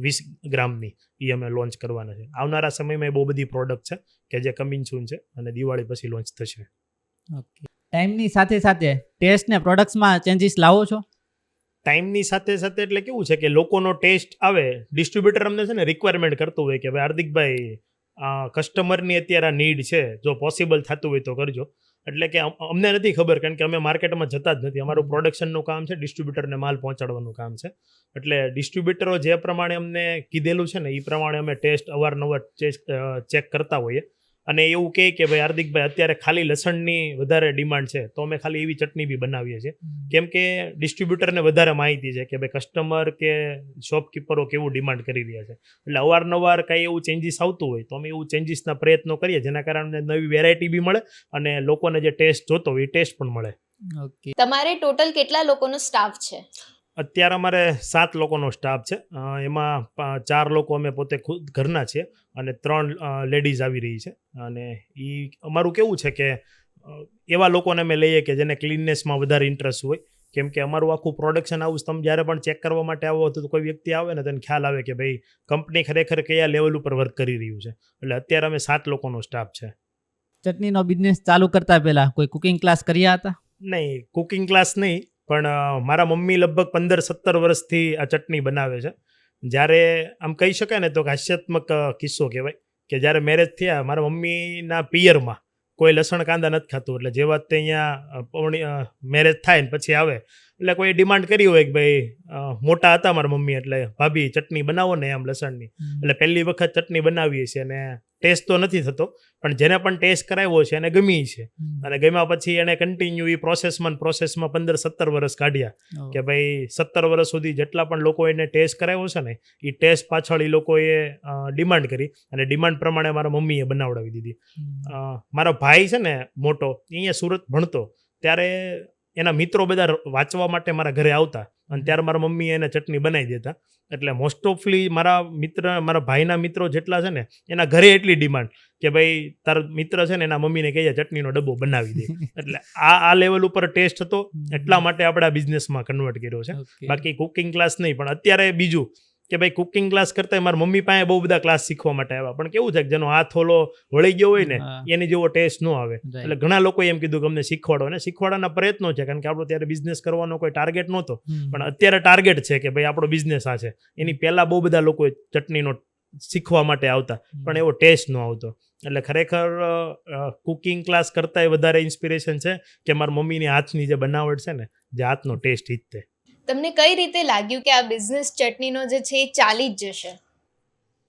20 ગ્રામની એ અમે લોન્ચ કરવાના છે. આવનારા સમયમાં એ બહુ બધી પ્રોડક્ટ છે કે જે કમિંગ સૂન છે અને દિવાળી પછી લોન્ચ થશે. ઓકે. ટાઈમની સાથે સાથે ટેસ્ટ ને પ્રોડક્ટ્સમાં ચેન્જીસ લાવો છો? ટાઈમની સાથે સાથે એટલે કેવું છે કે લોકોનો ટેસ્ટ આવે, ડિસ્ટ્રીબ્યુટર અમને છે ને રિક્વાયરમેન્ટ કરતું હોય કે ભાઈ હાર્દિકભાઈ કસ્ટમરની અત્યારે નીડ છે, જો પોસિબલ થતું હોય તો કરજો. એટલે કે અમને નથી ખબર, કારણ કે અમે માર્કેટમાં જતા જ નથી. અમારું પ્રોડક્શનનું કામ છે, ડિસ્ટ્રીબ્યુટરને માલ પહોંચાડવાનું કામ છે. એટલે ડિસ્ટ્રીબ્યુટરો જે પ્રમાણે અમને કીધેલું છે ને એ પ્રમાણે અમે ટેસ્ટ અવારનવાર ચેક કરતા હોઈએ. અને એવું કહે કે ભાઈ હાર્દિકભાઈ અત્યારે ખાલી લસણની વધારે ડિમાન્ડ છે તો અમે ખાલી એવી ચટણી બી બનાવીએ છીએ. કેમ કે ડિસ્ટ્રીબ્યુટરને વધારે માહિતી છે કે ભાઈ કસ્ટમર કે શોપકીપરો કેવું ડિમાન્ડ કરી રહ્યા છે. એટલે અવારનવાર કાંઈ એવું ચેન્જીસ આવતું હોય તો અમે એવું ચેન્જીસના પ્રયત્નો કરીએ, જેના કારણે નવી વેરાયટી બી મળે અને લોકોને જે ટેસ્ટ જોતો હોય એ ટેસ્ટ પણ મળે. ઓકે. તમારે ટોટલ કેટલા લોકોનો સ્ટાફ છે? અત્યારે અમારે 7 લોકોનો સ્ટાફ છે. એમાં 4 લોકો અમે પોતે ખુદ ઘરના છીએ અને 3 લેડીઝ આવી રહી છે. અને એ અમારું કેવું છે કે એવા લોકોને અમે લઈએ કે જેને ક્લીનનેસમાં વધારે ઇન્ટરેસ્ટ હોય. કેમ કે અમારું આખું પ્રોડક્શન હાઉસ તમે જ્યારે પણ ચેક કરવા માટે આવો તો કોઈ વ્યક્તિ આવે ને તેને ખ્યાલ આવે કે ભાઈ કંપની ખરેખર કયા લેવલ ઉપર વર્ક કરી રહ્યું છે. એટલે અત્યારે અમે 7 લોકોનો સ્ટાફ છે. ચટણીનો બિઝનેસ ચાલુ કરતા પહેલા કોઈ કુકિંગ ક્લાસ કર્યા હતા? નહીં, કુકિંગ ક્લાસ નહીં, પણ મારા મમ્મી લગભગ 15-17 વર્ષથી આ ચટણી બનાવે છે. જ્યારે આમ કહી શકાય ને તો હાસ્યાત્મક કિસ્સો કહેવાય કે જ્યારે મેરેજ થયા મારા મમ્મીના પિયરમાં કોઈ લસણ કાંદા નથી ખાતું. એટલે જે વાત તે અહીંયા મેરેજ થાય ને પછી આવે એટલે કોઈ ડિમાન્ડ કરી હોય કે ભાઈ મોટા હતા મારા મમ્મી, એટલે ભાભી ચટણી બનાવો ને એમ લસણની. એટલે પહેલી વખત ચટણી બનાવીએ છીએ અને ટેસ્ટ તો નથી થતો, પણ જેને પણ ટેસ્ટ કરાવ્યો છે એને ગમી છે. અને ગમ્યા પછી એને કન્ટિન્યુ એ પ્રોસેસમાં 15-17 વર્ષ કાઢ્યા કે ભાઈ 17 વર્ષ સુધી જેટલા પણ લોકો એને ટેસ્ટ કરાવ્યો છે ને એ ટેસ્ટ પાછળ એ લોકોએ ડિમાન્ડ કરી અને ડિમાન્ડ પ્રમાણે મારા મમ્મીએ બનાવડાવી દીધી. મારો ભાઈ છે ને મોટો, અહીંયા સુરત ભણતો, ત્યારે એના મિત્રો બધા વાંચવા માટે મારા ઘરે આવતા અને ત્યારે મારા મમ્મી એને ચટણી બનાવી દેતા. એટલે મોસ્ટ ઓફલી મારા ભાઈના મિત્રો જેટલા છે ને એના ઘરે એટલી ડિમાન્ડ કે ભાઈ તારો મિત્ર છે ને એના મમ્મીને કહીએ ચટણીનો ડબ્બો બનાવી દે. એટલે આ લેવલ ઉપર ટેસ્ટ હતો, એટલા માટે આપણે આ બિઝનેસમાં કન્વર્ટ કર્યો છે. બાકી કુકિંગ ક્લાસ નહીં. પણ અત્યારે બીજું કે ભાઈ કુકિંગ ક્લાસ કરતાં મારા મમ્મી પાસે બહુ બધા ક્લાસ શીખવા માટે આવ્યા, પણ કેવું છે કે જેનો હાથ ઓલો વળી ગયો હોય ને એની જેવો ટેસ્ટ ન આવે. એટલે ઘણા લોકોએ એમ કીધું કે અમને શીખવાડો, અને શીખવાડવાના પ્રયત્નો છે, કારણ કે આપણો ત્યારે બિઝનેસ કરવાનો કોઈ ટાર્ગેટ નહોતો, પણ અત્યારે ટાર્ગેટ છે કે ભાઈ આપણો બિઝનેસ આ છે. એની પહેલાં બહુ બધા લોકો ચટણીનો શીખવા માટે આવતા પણ એવો ટેસ્ટ ન આવતો. એટલે ખરેખર કુકિંગ ક્લાસ કરતાંય વધારે ઇન્સ્પિરેશન છે કે મારા મમ્મીની હાથની જે બનાવટ છે ને, જે હાથનો ટેસ્ટ ઈ જ તે. તમને કઈ રીતે લાગ્યું કે આ બિઝનેસ ચટણીનો જે છે એ ચાલી જ જશે?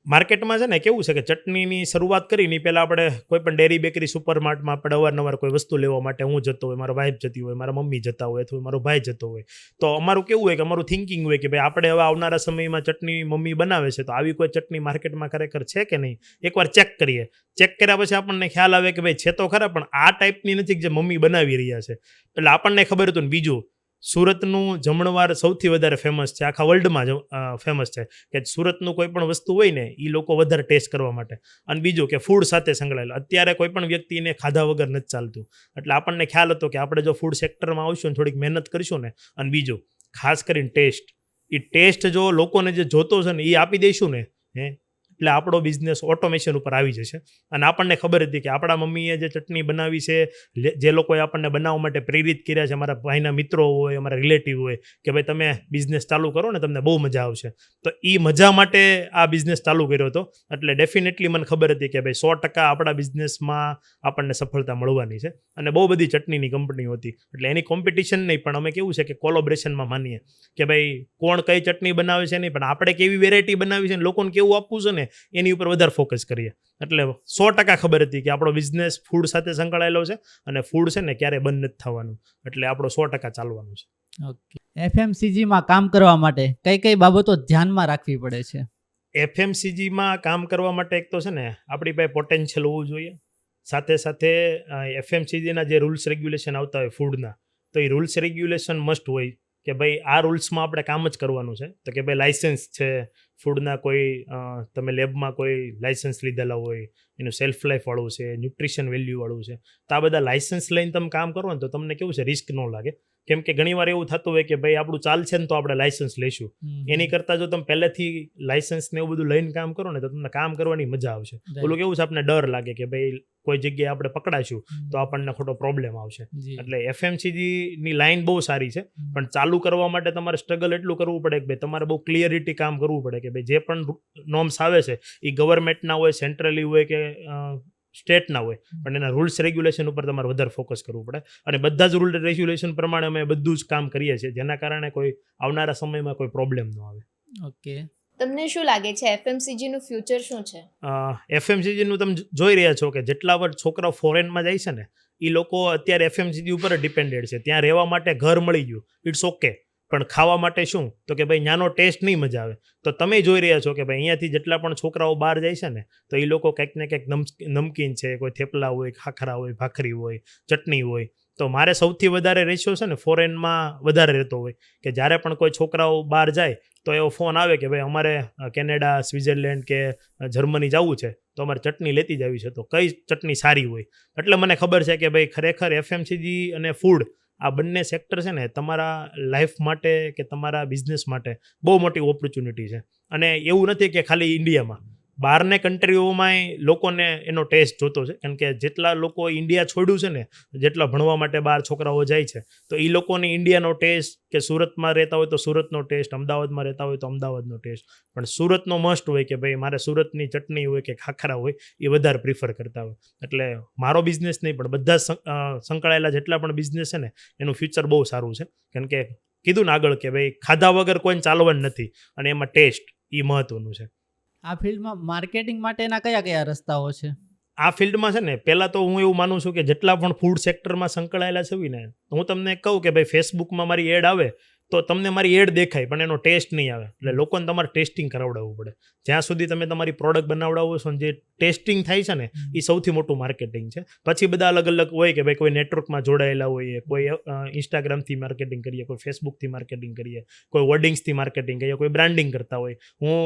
માર્કેટમાં છે ને કેવું છે કે ચટણીની શરૂઆત કરીને પહેલાં આપણે કોઈ પણ ડેરી બેકરી સુપરમાર્ટમાં આપણે અવારનવાર કોઈ વસ્તુ લેવા માટે હું જતો હોય, મારા વાઈફ જતી હોય, મારા મમ્મી જતા હોય અથવા મારો ભાઈ જતો હોય, તો અમારું કેવું હોય કે અમારું થિંકિંગ હોય કે ભાઈ આપણે હવે આવનારા સમયમાં ચટણી મમ્મી બનાવે છે તો આવી કોઈ ચટણી માર્કેટમાં ખરેખર છે કે નહીં, એકવાર ચેક કરીએ. ચેક કર્યા પછી આપણને ખ્યાલ આવે કે ભાઈ છે તો ખરા, પણ આ ટાઈપની નથી જે મમ્મી બનાવી રહ્યા છે. એટલે આપણને ખબર હતું. ને બીજું, સુરતનું જમણવાર સૌથી વધારે ફેમસ છે, આખા વર્લ્ડમાં ફેમસ છે કે સુરતનું કોઈ પણ વસ્તુ હોય ને એ લોકો વધારે ટેસ્ટ કરવા માટે. અને બીજું કે ફૂડ સાથે સંકળાયેલું, અત્યારે કોઈ પણ વ્યક્તિને ખાધા વગર નથી ચાલતું. એટલે આપણને ખ્યાલ હતો કે આપણે જો ફૂડ સેક્ટરમાં આવશું ને થોડીક મહેનત કરીશું ને, અને બીજું ખાસ કરીને ટેસ્ટ, એ ટેસ્ટ જો લોકોને જે જોતો છે ને એ આપી દઈશું ને, એટલે આપણો બિઝનેસ ઓટોમેશન ઉપર આવી જશે. અને આપણને ખબર હતી કે આપણા મમ્મીએ જે ચટણી બનાવી છે, જે લોકોએ આપણને બનાવવા માટે પ્રેરિત કર્યા છે, અમારા ભાઈના મિત્રો હોય, અમારા રિલેટિવ હોય, કે ભાઈ તમે બિઝનેસ ચાલુ કરો ને તમને બહુ મજા આવશે, તો એ મજા માટે આ બિઝનેસ ચાલુ કર્યો હતો. એટલે ડેફિનેટલી મને ખબર હતી કે ભાઈ 100% આપણા બિઝનેસમાં આપણને સફળતા મળવાની છે. અને બહુ બધી ચટણીની કંપનીઓ હતી, એટલે એની કોમ્પિટિશન નહીં, પણ અમે કેવું છે કે કોલોબરેશનમાં માનીએ કે ભાઈ કોણ કઈ ચટણી બનાવે છે નહીં, પણ આપણે કેવી વેરાયટી બનાવી છે ને લોકોને કેવું આપવું છે ને એની ઉપર વધારે ફોકસ કરીએ. એટલે 100% ખબર હતી કે આપણો બિઝનેસ ફૂડ સાથે સંકળાયેલો છે અને ફૂડ છે ને ક્યારે બંધ નથી થવાનું, એટલે આપણો 100% ચાલવાનું છે. ઓકે, એફએમસીજીમાં કામ કરવા માટે કઈ કઈ બાબતો ધ્યાનમાં રાખવી પડે છે? એફએમસીજીમાં કામ કરવા માટે એક તો છે ને આપણી પાસે પોટેન્શિયલ હોવું જોઈએ, સાથે સાથે એફએમસીજીના જે રૂલ્સ રેગ્યુલેશન આવતા હોય ફૂડના, તો એ રૂલ્સ રેગ્યુલેશન મસ્ટ હોય કે ભાઈ આ રૂલ્સમાં આપણે કામ જ કરવાનું છે. તો કે ભાઈ લાઇસન્સ છે ફૂડના, કોઈ તમે લેબમાં કોઈ લાઇસન્સ લીધેલા હોય, એનું સેલ્ફ લાઈફવાળું છે, ન્યુટ્રિશન વેલ્યુવાળું છે, તો આ બધા લાઇસન્સ લઈને તમે કામ કરો ને તો તમને કેવું છે રિસ્ક ન લાગે. કેમ કે ઘણીવાર એવું થતું હોય કે ભાઈ આપણું ચાલશે ને તો આપણે લાઇસન્સ લઈશું, એની કરતાં જો તમે પહેલેથી લાઇસન્સ ને એવું બધું લઈને કામ કરો ને તો તમને કામ કરવાની મજા આવશે. ઓલું કેવું છે આપણને ડર લાગે કે ભાઈ કોઈ જગ્યાએ આપણે પકડાશું તો આપણને ખોટો પ્રોબ્લેમ આવશે. એટલે એફએમસીજીની લાઈન બહુ સારી છે, પણ ચાલુ કરવા માટે તમારે સ્ટ્રગલ એટલું કરવું પડે કે ભાઈ તમારે બહુ ક્લિયરિટી કામ કરવું પડે કે ભાઈ જે પણ નોર્મ્સ આવે છે એ ગવર્મેન્ટના હોય, સેન્ટ્રલી હોય કે સ્ટેટના હોય, પણ એના રૂલ્સ રેગ્યુલેશન ઉપર તમારે વધારે ફોકસ કરવું પડે. અને બધા જ રૂલ રેગ્યુલેશન પ્રમાણે અમે બધું જ કામ કરીએ છીએ, જેના કારણે કોઈ આવનારા સમયમાં કોઈ પ્રોબ્લેમ ન આવે. ઓકે, તમને શું લાગે છે એફએમસીજી નું ફ્યુચર શું છે? એફએમસીજીનું તમે જોઈ રહ્યા છો કે જેટલા વર્ષ છોકરાઓ ફોરેનમાં જાય છે ને એ લોકો અત્યારે એફએમસીજી ઉપર જ ડિપેન્ડેડ છે. ત્યાં રહેવા માટે ઘર મળી ગયું, ઇટ્સ ઓકે, પણ ખાવા માટે શું? તો કે ભાઈ ત્યાંનો ટેસ્ટ નહીં મજા આવે. તો તમે જોઈ રહ્યા છો કે ભાઈ અહીંયાથી જેટલા પણ છોકરાઓ બહાર જાય છે ને તો એ લોકો કંઈક ને કંઈક નમકીન છે, કોઈ થેપલા હોય, ખાખરા હોય, ભાખરી હોય, ચટણી હોય. તો મારે સૌથી વધારે રેશિયો છે ને ફોરેનમાં વધારે રહેતો હોય કે જ્યારે પણ કોઈ છોકરાઓ બહાર જાય તો એવો ફોન આવે કે ભાઈ અમારે કેનેડા, સ્વિટ્ઝરલેન્ડ કે જર્મની જવું છે તો અમારે ચટણી લેતી જ આવી છે, તો કઈ ચટણી સારી હોય. એટલે મને ખબર છે કે ભાઈ ખરેખર એફએમસીજી અને ફૂડ આ બંને સેક્ટર છે ને તમારા લાઈફ માટે કે તમારા બિઝનેસ માટે બહુ મોટી ઓપોર્ચ્યુનિટી છે. અને એવું નથી કે ખાલી ઇન્ડિયામાં, બહારને કન્ટ્રીઓમાંય લોકોને એનો ટેસ્ટ જોતો છે. કારણ કે જેટલા લોકો ઇન્ડિયા છોડ્યું છે ને, જેટલા ભણવા માટે બહાર છોકરાઓ જાય છે, તો એ લોકોને ઇન્ડિયાનો ટેસ્ટ, કે સુરતમાં રહેતા હોય તો સુરતનો ટેસ્ટ, અમદાવાદમાં રહેતા હોય તો અમદાવાદનો ટેસ્ટ, પણ સુરતનો મસ્ટ હોય કે ભાઈ મારે સુરતની ચટણી હોય કે ખાખરા હોય એ વધારે પ્રિફર કરતા હોય. એટલે મારો બિઝનેસ નહીં પણ બધા સંકળાયેલા જેટલા પણ બિઝનેસ છે ને એનું ફ્યુચર બહુ સારું છે. કારણ કે કીધું ને આગળ કે ભાઈ ખાધા વગર કોઈને ચાલવાનું નથી, અને એમાં ટેસ્ટ એ મહત્વનું છે. આ ફિલ્ડમાં માર્કેટિંગ માટેના કયા કયા રસ્તાઓ છે? આ ફિલ્ડમાં છે ને પહેલાં તો હું એવું માનું છું કે જેટલા પણ ફૂડ સેક્ટરમાં સંકળાયેલા છે ને, હું તમને કહું કે ભાઈ ફેસબુકમાં મારી એડ આવે તો તમને મારી એડ દેખાય પણ એનો ટેસ્ટ નહીં આવે. એટલે લોકોને તમારે ટેસ્ટિંગ કરાવડાવવું પડે. જ્યાં સુધી તમે તમારી પ્રોડક્ટ બનાવડાવો છો ને જે ટેસ્ટિંગ થાય છે ને એ સૌથી મોટું માર્કેટિંગ છે. પછી બધા અલગ અલગ હોય કે ભાઈ કોઈ નેટવર્કમાં જોડાયેલા હોઈએ, કોઈ ઇન્સ્ટાગ્રામથી માર્કેટિંગ કરીએ, કોઈ ફેસબુકથી માર્કેટિંગ કરીએ, કોઈ વર્ડિંગ્સથી માર્કેટિંગ કરીએ, કોઈ બ્રાન્ડિંગ કરતા હોય. હું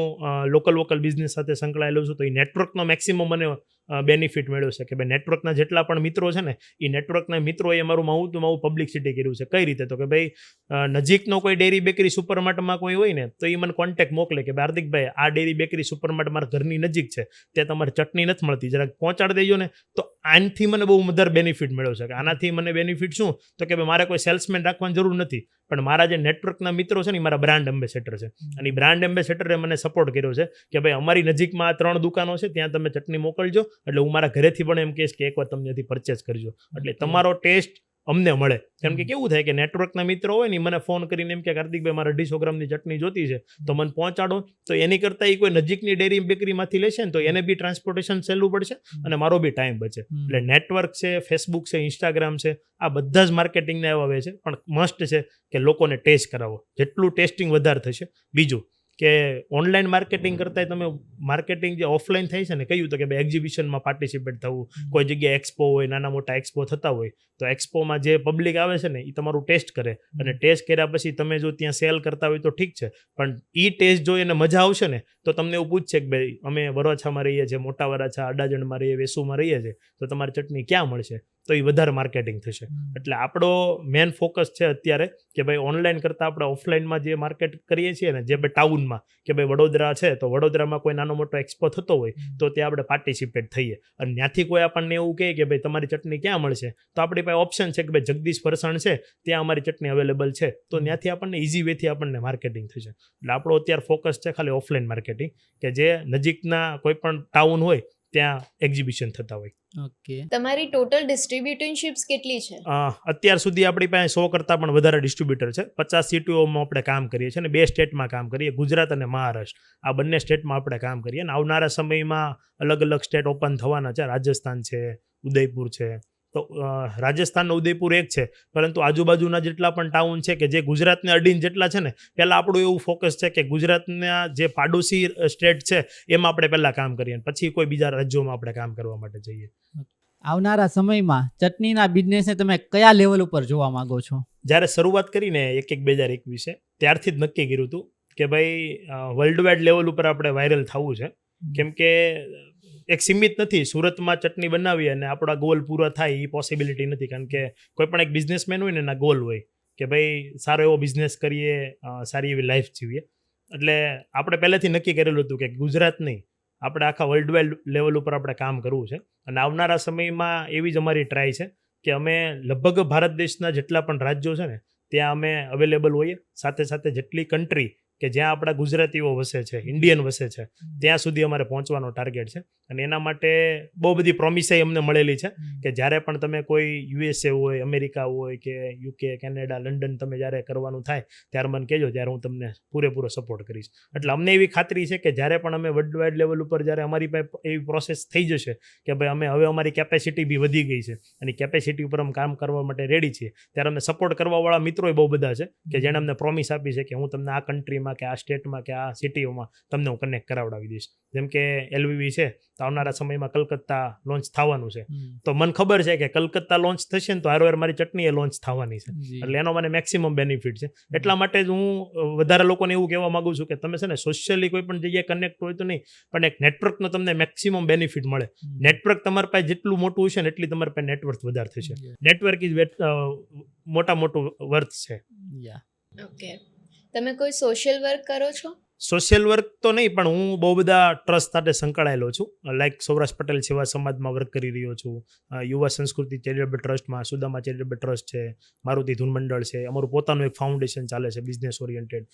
લોકલ બિઝનેસ સાથે સંકળાયેલો છું તો એ નેટવર્કનો મેક્સિમમ મને બેનિફિટ મેળવ્યો છે કે ભાઈ નેટવર્કના જેટલા પણ મિત્રો છે ને એ નેટવર્કના મિત્રોએ મારું માવું પબ્લિસિટી કર્યું છે. કઈ રીતે? તો કે ભાઈ નજીકનો કોઈ ડેરી બેકરી સુપરમાર્ટમાં કોઈ હોય ને તો એ મને કોન્ટેક્ટ મોકલે કે હાર્દિકભાઈ આ ડેરી બેકરી સુપરમાર્ટ મારા ઘરની નજીક છે, ત્યાં તમારી ચટણી નથી મળતી, જરાક પહોંચાડી દેજો ને. તો આનાથી મને બહુ વધારે બેનિફિટ મેળવ્યો છે. કે આનાથી મને બેનિફિટ શું? તો કે ભાઈ મારે કોઈ સેલ્સમેન રાખવાની જરૂર નથી, પણ મારા જે નેટવર્કના મિત્રો છે ને એ મારા બ્રાન્ડ એમ્બેસેડર છે. અને એ બ્રાન્ડ એમ્બેસેડરે મને સપોર્ટ કર્યો છે કે ભાઈ અમારી નજીકમાં 3 દુકાનો છે, ત્યાં તમે ચટણી મોકલજો, એટલે હું મારા ઘરેથી પણ એમ કહીશ કે એકવાર તમે ત્યાંથી પરચેસ કરજો, એટલે તમારો ટેસ્ટ અમને મળે. કેમ કે કેવું થાય કે નેટવર્કના મિત્રો હોય ને મને ફોન કરીને એમ કે હાર્દિકભાઈ મારે 250 ગ્રામની ચટણી જોતી છે તો મને પહોંચાડો. તો એની કરતાં એ કોઈ નજીકની ડેરી બેકરીમાંથી લેશે ને તો એને બી ટ્રાન્સપોર્ટેશન સહેલું પડશે અને મારો બી ટાઈમ બચે. એટલે નેટવર્ક છે, ફેસબુક છે, ઇન્સ્ટાગ્રામ છે, આ બધા જ માર્કેટિંગના એવા વે છે, પણ મસ્ટ છે કે લોકોને ટેસ્ટ કરાવો. જેટલું ટેસ્ટિંગ વધારે થશે. બીજું કે ઓનલાઈન માર્કેટિંગ કરતાં તમે માર્કેટિંગ જે ઓફલાઈન થાય છે ને, કહ્યું તો કે ભાઈ એક્ઝિબિશનમાં પાર્ટિસિપેટ થવું, કોઈ જગ્યાએ એક્સપો હોય, નાના મોટા એક્સપો થતા હોય, તો એક્સપોમાં જે પબ્લિક આવે છે ને એ તમારું ટેસ્ટ કરે, અને ટેસ્ટ કર્યા પછી તમે જો ત્યાં સેલ કરતા હોય તો ઠીક છે, પણ એ ટેસ્ટ જો એને મજા આવશે ને તો તમને એવું પૂછશે કે ભાઈ અમે વરાછામાં રહીએ છીએ, મોટા વરાછા, અડાજણમાં રહીએ, વેસુમાં રહીએ છીએ, તો તમારી ચટણી ક્યાં મળશે? તો એ વધારે માર્કેટિંગ થશે. એટલે આપણો મેન ફોકસ છે અત્યારે કે ભાઈ ઓનલાઈન કરતાં આપણે ઓફલાઈનમાં જે માર્કેટ કરીએ છીએ ને, જે ભાઈ ટાઉનમાં કે ભાઈ વડોદરા છે તો વડોદરામાં કોઈ નાનો મોટો એક્સપો થતો હોય તો ત્યાં આપણે પાર્ટિસિપેટ થઈએ. અને ત્યાંથી કોઈ આપણને એવું કહે કે ભાઈ તમારી ચટણી ક્યાં મળશે, તો આપણી પાસે ઓપ્શન છે કે ભાઈ જગદીશ ફરસાણ છે ત્યાં અમારી ચટણી અવેલેબલ છે, તો ત્યાંથી આપણને ઇઝી વેથી આપણને માર્કેટિંગ થશે. એટલે આપણો અત્યારે ફોકસ છે ખાલી ઓફલાઈન માર્કેટિંગ, કે જે નજીકના કોઈ પણ ટાઉન હોય ત્યાં એક્ઝિબિશન થતા હોય. ઓકે. તમારી ટોટલ ડિસ્ટ્રીબ્યુટરશિપ્સ કેટલી છે? અત્યાર સુધી આપણી પાસે 100 કરતાં પણ વધારે ડિસ્ટ્રીબ્યુટર છે. 50 સિટીઓમાં આપણે કામ કરીએ છીએ અને 2 સ્ટેટમાં કામ કરીએ, ગુજરાત અને મહારાષ્ટ્ર. આ બંને સ્ટેટમાં આપણે કામ કરીએ અને આવનારા સમયમાં અલગ અલગ સ્ટેટ ઓપન થવાના છે. રાજસ્થાન છે, ઉદયપુર છે. તો રાજસ્થાનનો ઉદયપુર એક છે, પરંતુ આજુબાજુના જેટલા પણ ટાઉન છે કે જે ગુજરાતને અડીને જેટલા છે ને, પહેલાં આપણું એવું ફોકસ છે કે ગુજરાતના જે પાડોશી સ્ટેટ છે એમાં આપણે પહેલાં કામ કરીએ, પછી કોઈ બીજા રાજ્યોમાં આપણે કામ કરવા માટે જઈએ. આવનારા સમયમાં ચટણીના બિઝનેસને તમે કયા લેવલ ઉપર જોવા માંગો છો? જ્યારે શરૂઆત કરીને 1/1/2021 ત્યારથી જ નક્કી કર્યું હતું કે ભાઈ વર્લ્ડ વાઇડ લેવલ ઉપર આપણે વાયરલ થવું છે. કેમ કે એક સીમિત નથી, સુરતમાં ચટણી બનાવી અને આપણા ગોલ પૂરા થાય એ પોસિબિલિટી નથી. કારણ કે કોઈ પણ એક બિઝનેસમેન હોય ને એના ગોલ હોય કે ભાઈ સારો એવો બિઝનેસ કરીએ, સારી એવી લાઈફ જીવીએ. એટલે આપણે પહેલેથી નક્કી કરેલું હતું કે ગુજરાત નહીં, આપણે આખા વર્લ્ડ વાઇડ લેવલ ઉપર આપણે કામ કરવું છે. અને આવનારા સમયમાં એવી જ અમારી ટ્રાય છે કે અમે લગભગ ભારત દેશના જેટલા પણ રાજ્યો છે ને ત્યાં અમે અવેલેબલ હોઈએ. સાથે સાથે જેટલી કન્ટ્રી કે જ્યાં આપણા ગુજરાતીઓ વસે છે, ઇન્ડિયન વસે છે, ત્યાં સુધી અમારે પહોંચવાનો ટાર્ગેટ છે. અને એના માટે બહુ બધી પ્રોમિસે અમને મળેલી છે કે જ્યારે પણ તમે કોઈ યુએસએ હોય, અમેરિકા હોય કે યુકે, કેનેડા, લંડન તમે જ્યારે કરવાનું થાય ત્યારે મને કહેજો, ત્યારે હું તમને પૂરેપૂરો સપોર્ટ કરીશ. એટલે અમને એવી ખાતરી છે કે જ્યારે પણ અમે વર્લ્ડ વાઇડ લેવલ ઉપર જ્યારે અમારી પાસે એવી પ્રોસેસ થઈ જશે કે ભાઈ અમે હવે અમારી કેપેસિટી બી વધી ગઈ છે અને કેપેસિટી ઉપર અમે કામ કરવા માટે રેડી છીએ, ત્યારે અમને સપોર્ટ કરવાવાળા મિત્રોય બહુ બધા છે કે જેણે અમને પ્રોમિસ આપી છે કે હું તમને આ કન્ટ્રીમાં કે આ સ્ટેટમાં કે આ સિટીઓમાં તમને હું કનેક્ટ કરાવડાવી દઈશ. જેમ કે એલવીવી છે તો આવનારા સમયમાં કલકત્તા લોન્ચ થવાનું છે, તો મને ખબર છે કે કલકત્તા લોન્ચ થશે ને તો હારોહાર મારી ચટણી એ લોન્ચ થવાની છે. એટલે એનો મને મેક્સિમમ બેનિફિટ છે. એટલા માટે જ હું વધારે લોકોને એવું કહેવા માગું છું કે તમે છે ને સોશિયલી કોઈ પણ જગ્યાએ કનેક્ટ હોય તો નહીં, પણ એક નેટવર્કનો તમને મેક્સિમમ બેનિફિટ મળે. નેટવર્ક તમારી પાસે જેટલું મોટું હશે ને એટલી તમારી પાસે નેટવર્ક વધારે થશે. નેટવર્ક ઇઝ મોટું વર્થ છે. ઓકે. તમે કોઈ સોશિયલ વર્ક કરો છો? સોશિયલ વર્ક તો નહીં, પણ હું બહુ બધા ટ્રસ્ટ સાથે સંકળાયેલો છું. લાઈક સૌરાષ્ટ્ર પટેલ સેવા સમાજમાં વર્ક કરી રહ્યો છું, યુવા સંસ્કૃતિ ચેરિટેબલ ટ્રસ્ટમાં, સુદામા ચેરિટેબલ ટ્રસ્ટ છે, મારુતિ ધૂન મંડળ છે, અમારું પોતાનું એક ફાઉન્ડેશન ચાલે છે બિઝનેસ ઓરિએન્ટેડ,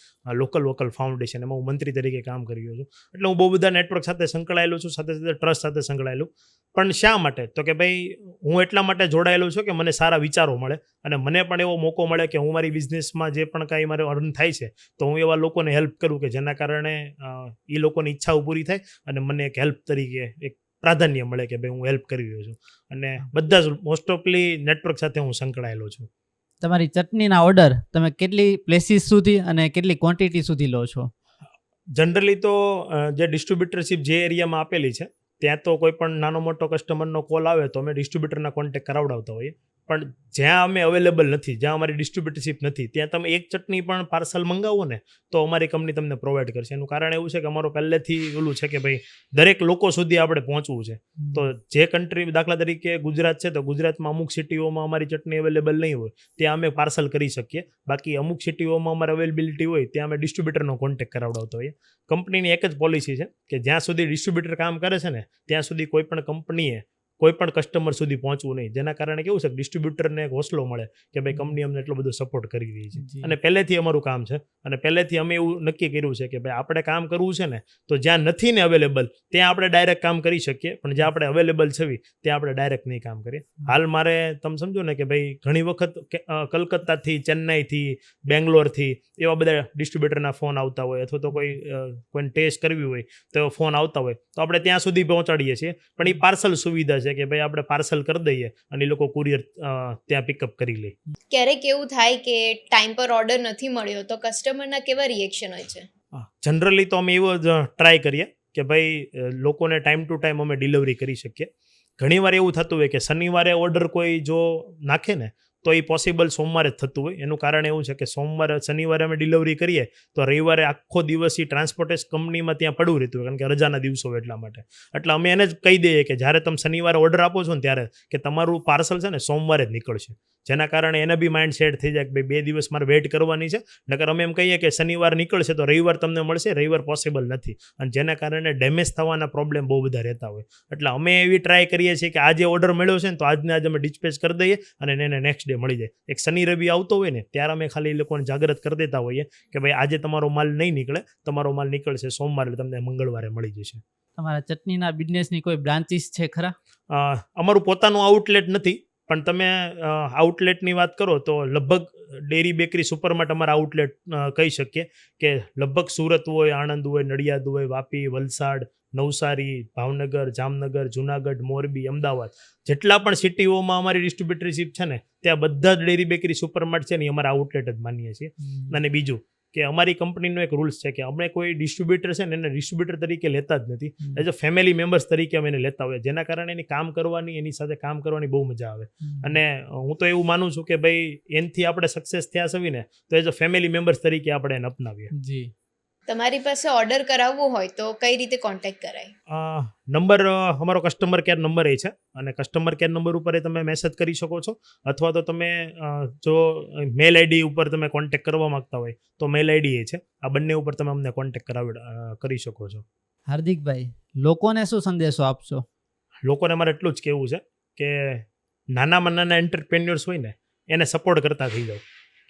વોકલ ફાઉન્ડેશન, એમાં હું મંત્રી તરીકે કામ કરી રહ્યો છું. એટલે હું બહુ બધા નેટવર્ક સાથે સંકળાયેલો છું, સાથે સાથે ટ્રસ્ટ સાથે સંકળાયેલું. પણ શા માટે? તો કે ભાઈ હું એટલા માટે જોડાયેલો છું કે મને સારા વિચારો મળે અને મને પણ એવો મોકો મળે કે હું મારી બિઝનેસમાં જે પણ કાંઈ મારે અર્ન થાય છે તો હું એવા લોકોને હેલ્પ કરું કે જેના કારણે એ લોકોની ઈચ્છાઓ પૂરી થાય અને મને એક હેલ્પ તરીકે એક પ્રાધાન્ય મળે કે ભાઈ હું હેલ્પ કરી રહ્યો છું. અને બધા જ મોસ્ટ ઓફલી નેટવર્ક સાથે હું સંકળાયેલો છું. તમારી ચટણીના ઓર્ડર તમે કેટલી પ્લેસીસ સુધી અને કેટલી ક્વોન્ટિટી સુધી લો છો? જનરલી તો જે ડિસ્ટ્રીબ્યુટરશીપ જે એરિયામાં આપેલી છે ત્યાં તો કોઈ પણ નાનો મોટો કસ્ટમરનો કોલ આવે તો અમે ડિસ્ટ્રીબ્યુટરના કોન્ટેક્ટ કરાવડાવતા હોઈએ. પણ જ્યાં અમે અવેલેબલ નથી, જ્યાં અમારી ડિસ્ટ્રીબ્યુટરશીપ નથી, ત્યાં તમે એક ચટણી પણ પાર્સલ મંગાવો ને તો અમારી કંપની તમને પ્રોવાઈડ કરશે. એનું કારણ એવું છે કે અમારો પહેલેથી ઓલું છે કે ભાઈ દરેક લોકો સુધી આપણે પહોંચવું છે. તો જે કન્ટ્રી, દાખલા તરીકે ગુજરાત છે તો ગુજરાતમાં અમુક સિટીઓમાં અમારી ચટણી અવેલેબલ નહીં હોય, ત્યાં અમે પાર્સલ કરી શકીએ. બાકી અમુક સિટીઓમાં અમારે અવેલેબિલિટી હોય ત્યાં અમે ડિસ્ટ્રીબ્યુટરનો કોન્ટેક્ટ કરાવડાવતા હોઈએ. કંપનીની એક જ પોલિસી છે કે જ્યાં સુધી ડિસ્ટ્રીબ્યુટર કામ કરે છે ને ત્યાં સુધી કોઈ પણ કંપનીએ કોઈ પણ કસ્ટમર સુધી પહોંચવું નહીં. જેના કારણે કેવું છે ડિસ્ટ્રીબ્યુટરને એક હોસલો મળે કે ભાઈ કંપની અમને એટલો બધો સપોર્ટ કરી રહી છે. અને પહેલેથી અમારું કામ છે અને પહેલેથી અમે એવું નક્કી કર્યું છે કે ભાઈ આપણે કામ કરવું છે ને તો જ્યાં નથી ને અવેલેબલ ત્યાં આપણે ડાયરેક્ટ કામ કરી શકીએ, પણ જ્યાં આપણે અવેલેબલ છે ત્યાં આપણે ડાયરેક્ટ નહીં કામ કરીએ. હાલ મારે તમે સમજો ને કે ભાઈ ઘણી વખત કલકત્તાથી, ચેન્નાઈથી, બેંગ્લોરથી એવા બધા ડિસ્ટ્રીબ્યુટરના ફોન આવતા હોય, અથવા તો કોઈને ટેસ્ટ કરવી હોય તો એવો ફોન આવતા હોય તો આપણે ત્યાં સુધી પહોંચાડીએ છીએ. પણ એ પાર્સલ સુવિધા છે કે ભાઈ આપણે પાર્સલ કરી દઈએ અને એ લોકો કુરિયર ત્યાં પિકઅપ કરી લે. ક્યારેક એવું થાય કે ટાઈમ પર ઓર્ડર નથી મળ્યો તો કસ્ટમરના કેવા રિએક્શન હોય છે? જનરલી તો અમે એવો જ ટ્રાય કરીએ કે ભાઈ લોકોને ટાઈમ ટુ ટાઈમ અમે ડિલિવરી કરી શકીએ. ઘણીવાર એવું થતું હોય કે શનિવારે ઓર્ડર કોઈ જો નાખે ને તો એ પોસિબલ સોમવારે જ થતું હોય. એનું કારણ એવું છે કે શનિવારે અમે ડિલિવરી કરીએ તો રવિવારે આખો દિવસ એ ટ્રાન્સપોર્ટેશન કંપનીમાં ત્યાં પડવું રહેતું હોય, કારણ કે રજાના દિવસો હોય એટલા માટે. એટલે અમે એને જ કહી દઈએ કે જ્યારે તમે શનિવારે ઓર્ડર આપો છો ને ત્યારે કે તમારું પાર્સલ છે ને સોમવારે જ નીકળશે, જેના કારણે એને બી માઇન્ડ સેટ થઈ જાય કે ભાઈ 2 દિવસ મારે વેઇટ કરવાની છે. નકર અમે એમ કહીએ કે શનિવાર નીકળશે તો રવિવાર તમને મળશે, રવિવાર પોસિબલ નથી, અને જેના કારણે ડેમેજ થવાના પ્રોબ્લેમ બહુ બધા રહેતા હોય. એટલે અમે એવી ટ્રાય કરીએ છીએ કે આજે ઓર્ડર મળ્યો છે ને તો આજને આજે અમે ડિસ્પેચ કરી દઈએ અને એને નેક્સ્ટ ડે મળી જાય. એક શનિ રવિ આવતો હોય ને ત્યારે અમે ખાલી એ લોકોને જાગૃત કરી દેતા હોઈએ કે ભાઈ આજે તમારો માલ નહીં નીકળે, તમારો માલ નીકળશે સોમવારે, તમને મંગળવારે મળી જશે. તમારા ચટણીના બિઝનેસની કોઈ બ્રાન્ચીસ છે ખરા? અમારું પોતાનું આઉટલેટ નથી, પણ તમે આઉટલેટની વાત કરો તો લગભગ ડેરી બેકરી સુપરમાર્ટ અમારા આઉટલેટ કહી શકીએ કે લગભગ સુરત હોય, આણંદ હોય, નડિયાદ હોય, વાપી, વલસાડ, નવસારી, ભાવનગર, જામનગર, જુનાગઢ, મોરબી, અમદાવાદ, જેટલા પણ સિટીઓમાં અમારી ડિસ્ટ્રીબ્યુટરશીપ છે ને ત્યાં બધા જ ડેરી બેકરી સુપરમાર્ટ છે ને એ અમારા આઉટલેટ જ માનીએ છીએ. અને બીજું કે અમારી કંપનીનો એક રૂલ્સ છે કે અમે કોઈ ડિસ્ટ્રીબ્યુટર છે ને એને ડિસ્ટ્રીબ્યુટર તરીકે લેતા જ નથી, એઝ અ ફેમિલી મેમ્બર્સ તરીકે અમે એને લેતા હોય, જેના કારણે એની કામ કરવાની, એની સાથે કામ કરવાની બહુ મજા આવે. અને હું તો એવું માનું છું કે ભાઈ એનથી આપણે સક્સેસ થયા છીએ ને તો એઝ અ ફેમિલી મેમ્બર્સ તરીકે આપણે એને અપનાવીએ. જી. તમારી પાસે ઓર્ડર કરાવવું હોય તો કઈ રીતે કોન્ટેક્ટ કરાય? નંબર અમારો કસ્ટમર કેર નંબર એ છે, અને કસ્ટમર કેર નંબર ઉપર એ તમે મેસેજ કરી શકો છો, અથવા તો તમે જો મેલ આઈડી ઉપર તમે કોન્ટેક્ટ કરવા માંગતા હોય તો મેલ આઈડી એ છે. આ બંને ઉપર તમે અમને કોન્ટેક્ટ કરી શકો છો. હાર્દિકભાઈ, લોકોને શું સંદેશો આપશો? લોકોને મારે એટલું જ કહેવું છે કે નાનામાં નાના એન્ટરપ્રેન્યોર્સ હોય ને એને સપોર્ટ કરતા થઈ જાઓ.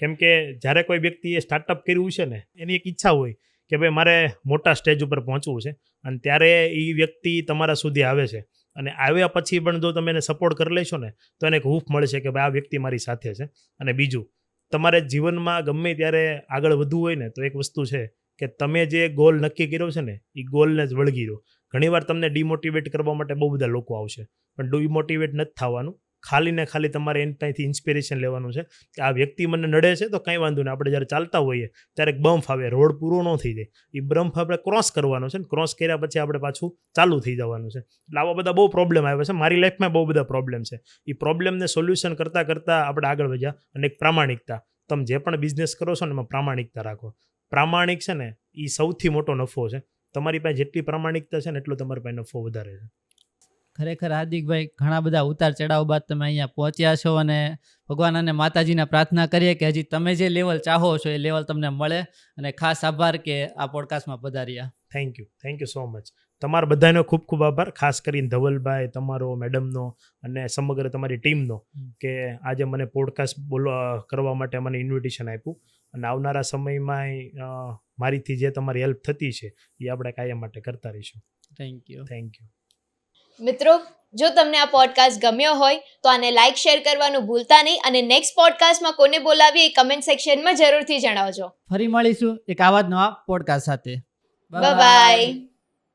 કેમ કે જ્યારે કોઈ વ્યક્તિએ સ્ટાર્ટઅપ કર્યું છે ને એની એક ઈચ્છા હોય કે ભાઈ મારે મોટા સ્ટેજ ઉપર પહોંચવું છે, અને ત્યારે એ વ્યક્તિ તમારા સુધી આવે છે, અને આવ્યા પછી પણ જો તમે એને સપોર્ટ કરી લેશો ને તો એને એક હૂફ મળશે કે ભાઈ આ વ્યક્તિ મારી સાથે છે. અને બીજું, તમારે જીવનમાં ગમે ત્યારે આગળ વધવું હોય ને તો એક વસ્તુ છે કે તમે જે ગોલ નક્કી કર્યો છે ને એ ગોલને જ વળગી રહો. ઘણીવાર તમને ડિમોટિવેટ કરવા માટે બહુ બધા લોકો આવશે, પણ ડિમોટિવેટ નથી થવાનું. ખાલી ને ખાલી તમારે એની પાસેથી ઇન્સ્પિરેશન લેવાનું છે કે આ વ્યક્તિ મને નડે છે તો કંઈ વાંધો નહીં, આપણે જ્યારે ચાલતા હોઈએ ત્યારે એક બમ્પ આવે, રોડ પૂરો ન થઈ જાય, એ બમ્પ આપણે ક્રોસ કરવાનો છે, ને ક્રોસ કર્યા પછી આપણે પાછું ચાલુ થઈ જવાનું છે. એટલે આવા બધા બહુ પ્રોબ્લેમ આવ્યા છે, મારી લાઈફમાં બહુ બધા પ્રોબ્લેમ છે. એ પ્રોબ્લેમને સોલ્યુશન કરતાં કરતાં આપણે આગળ વધ્યા. અને એક પ્રામાણિકતા, તમે જે પણ બિઝનેસ કરો છો ને એમાં પ્રામાણિકતા રાખો. પ્રામાણિક છે ને એ સૌથી મોટો નફો છે. તમારી પાસે જેટલી પ્રામાણિકતા છે ને એટલો તમારી પાસે નફો વધારે છે. ખરેખર હાર્દિકભાઈ, ઘણા બધા ઉતાર ચઢાવ બાદ તમે અહીંયા પહોંચ્યા છો, અને ભગવાન અને માતાજીને પ્રાર્થના કરીએ કે હજી તમે જે લેવલ ચાહો છો એ લેવલ તમને મળે. અને ખાસ આભાર કે આ પોડકાસ્ટમાં પધાર્યા. Thank you so much. તમારા બધાનો ખૂબ ખૂબ આભાર, ખાસ કરીને ધવલભાઈ, તમારો, મેડમનો અને સમગ્ર તમારી ટીમનો, કે આજે મને પોડકાસ્ટ કરવા માટે મને ઇન્વિટેશન આપ્યું. અને આવનારા સમયમાં મારીથી જે તમારી હેલ્પ થતી છે એ આપણે કાયમ માટે કરતા રહીશું. Thank you. મિત્રો, જો તમને આ પોડકાસ્ટ ગમ્યો હોય તો આને લાઈક, શેર કરવાનું ભૂલતા નહીં, અને નેક્સ્ટ પોડકાસ્ટમાં કોને બોલાવીએ એ કમેન્ટ સેક્શનમાં જરૂરથી જણાવજો. ફરી મળીશું એક આવા જ નવા પોડકાસ્ટ સાથે. Bye bye.